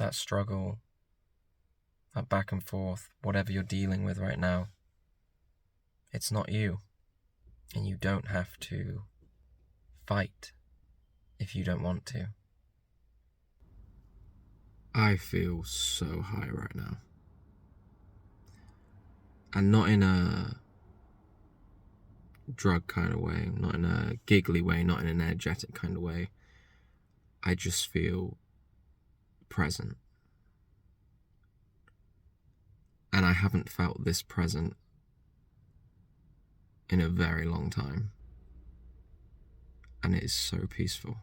that struggle, that back and forth, whatever you're dealing with right now, it's not you. And you don't have to fight if you don't want to. I feel so high right now. And not in a drug kind of way, not in a giggly way, not in an energetic kind of way. I just feel present. And I haven't felt this present in a very long time. And it is so peaceful.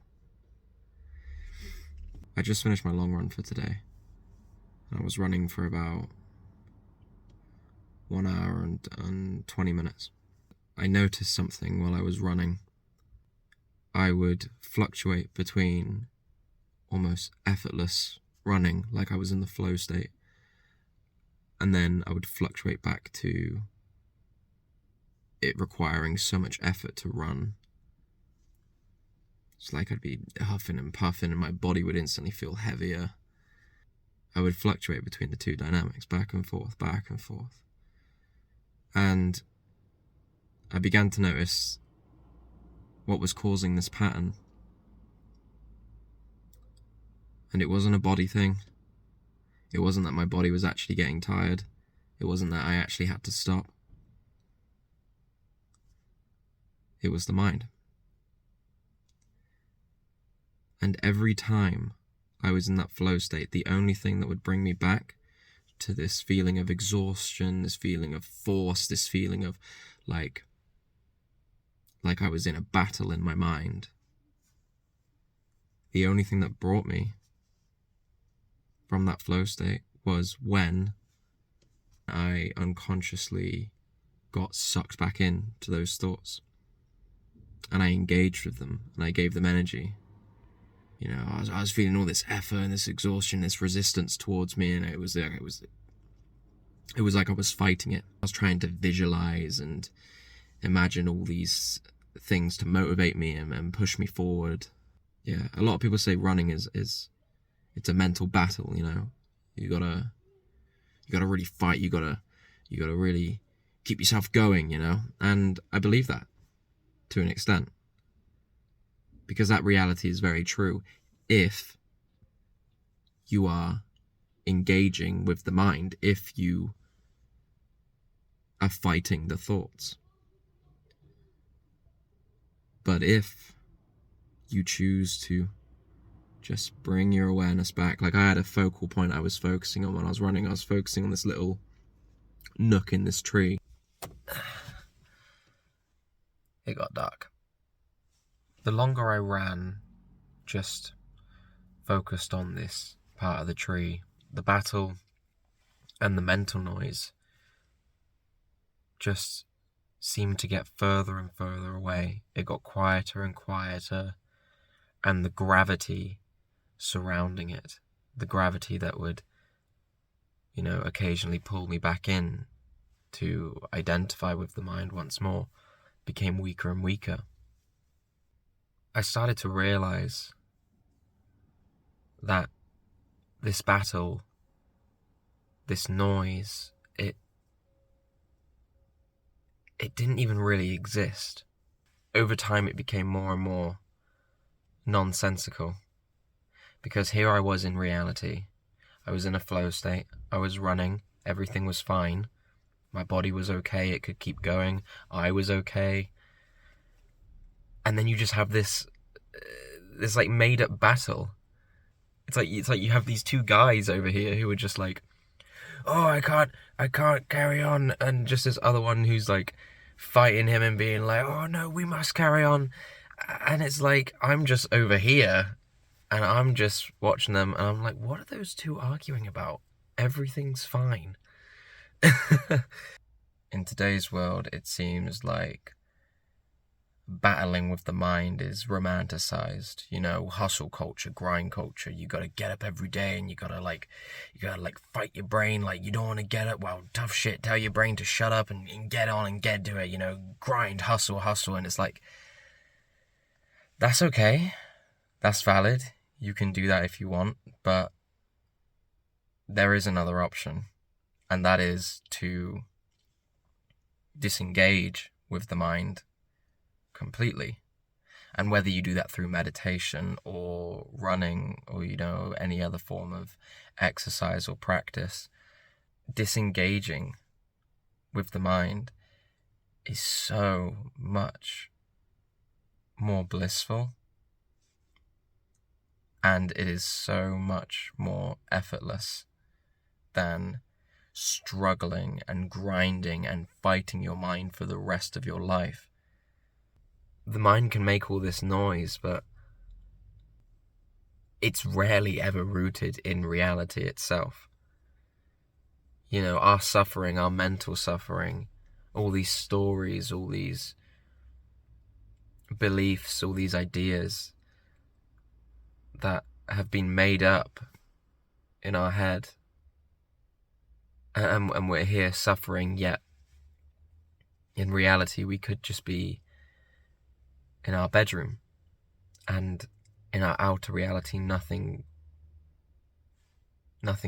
I just finished my long run for today. I was running for about 1 hour and 20 minutes. I noticed something while I was running. I would fluctuate between almost effortless running, like I was in the flow state, and then I would fluctuate back to it requiring so much effort to run. It's like I'd be huffing and puffing and my body would instantly feel heavier. I would fluctuate between the two dynamics, back and forth, back and forth. And I began to notice what was causing this pattern. And it wasn't a body thing. It wasn't that my body was actually getting tired. It wasn't that I actually had to stop. It was the mind. And every time I was in that flow state, the only thing that would bring me back to this feeling of exhaustion, this feeling of force, this feeling of like I was in a battle in my mind, the only thing that brought me from that flow state was when I unconsciously got sucked back into those thoughts. And I engaged with them, and I gave them energy. You know, I was feeling all this effort and this exhaustion, this resistance towards me, and it was like I was fighting it. I was trying to visualize and imagine all these things to motivate me and push me forward. Yeah, a lot of people say running is it's a mental battle. You know, you gotta really fight. You gotta really keep yourself going. You know, and I believe that to an extent. Because that reality is very true if you are engaging with the mind, if you are fighting the thoughts. But if you choose to just bring your awareness back, like I had a focal point I was focusing on when I was running. I was focusing on this little nook in this tree. It got dark. The longer I ran, just focused on this part of the tree, the battle and the mental noise just seemed to get further and further away. It got quieter and quieter, and the gravity surrounding it, the gravity that would, you know, occasionally pull me back in to identify with the mind once more, became weaker and weaker. I started to realize that this battle, this noise, it didn't even really exist. Over time, it became more and more nonsensical. Because here I was in reality. I was in a flow state. I was running. Everything was fine. My body was okay. It could keep going. I was okay. And then you just have this like made up battle. It's like you have these two guys over here who are just like, oh, I can't carry on, and just this other one who's like fighting him and being like, oh no, we must carry on. And it's like, I'm just over here and I'm just watching them and I'm like, what are those two arguing about? Everything's fine. In today's world, it seems like battling with the mind is romanticized, you know, hustle culture, grind culture. You gotta get up every day and you gotta fight your brain. Like, you don't want to get up, well, tough shit, tell your brain to shut up and get on and get to it, you know, grind, hustle. And it's like, that's okay, that's valid, you can do that if you want, but there is another option, and that is to disengage with the mind completely. And whether you do that through meditation or running or, any other form of exercise or practice, disengaging with the mind is so much more blissful, and it is so much more effortless than struggling and grinding and fighting your mind for the rest of your life. The mind can make all this noise, but it's rarely ever rooted in reality itself. Our suffering, our mental suffering, all these stories, all these beliefs, all these ideas that have been made up in our head, and we're here suffering, yet in reality we could just be in our bedroom, and in our outer reality nothing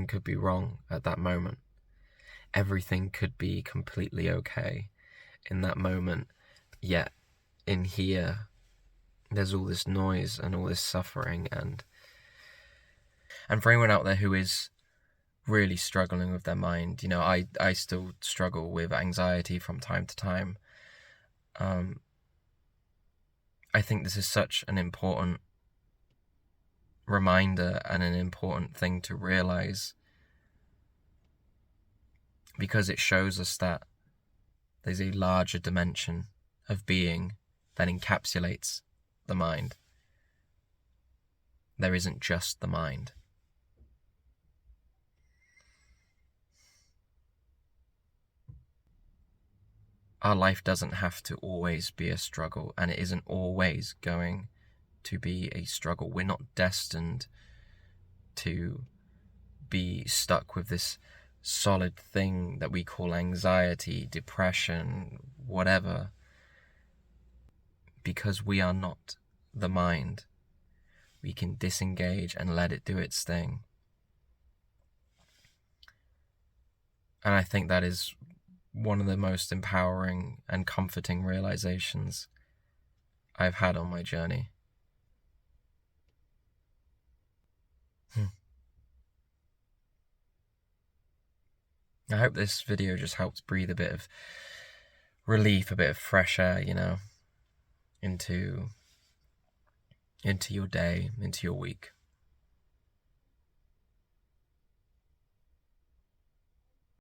could be wrong at that moment. Everything could be completely okay in that moment, yet in here there's all this noise and all this suffering. And for anyone out there who is really struggling with their mind, I still struggle with anxiety from time to time. I think this is such an important reminder and an important thing to realize, because it shows us that there's a larger dimension of being that encapsulates the mind. There isn't just the mind. Our life doesn't have to always be a struggle, and it isn't always going to be a struggle. We're not destined to be stuck with this solid thing that we call anxiety, depression, whatever, because we are not the mind. We can disengage and let it do its thing. And I think that is one of the most empowering and comforting realizations I've had on my journey. I hope this video just helps breathe a bit of relief, a bit of fresh air, into your day, into your week.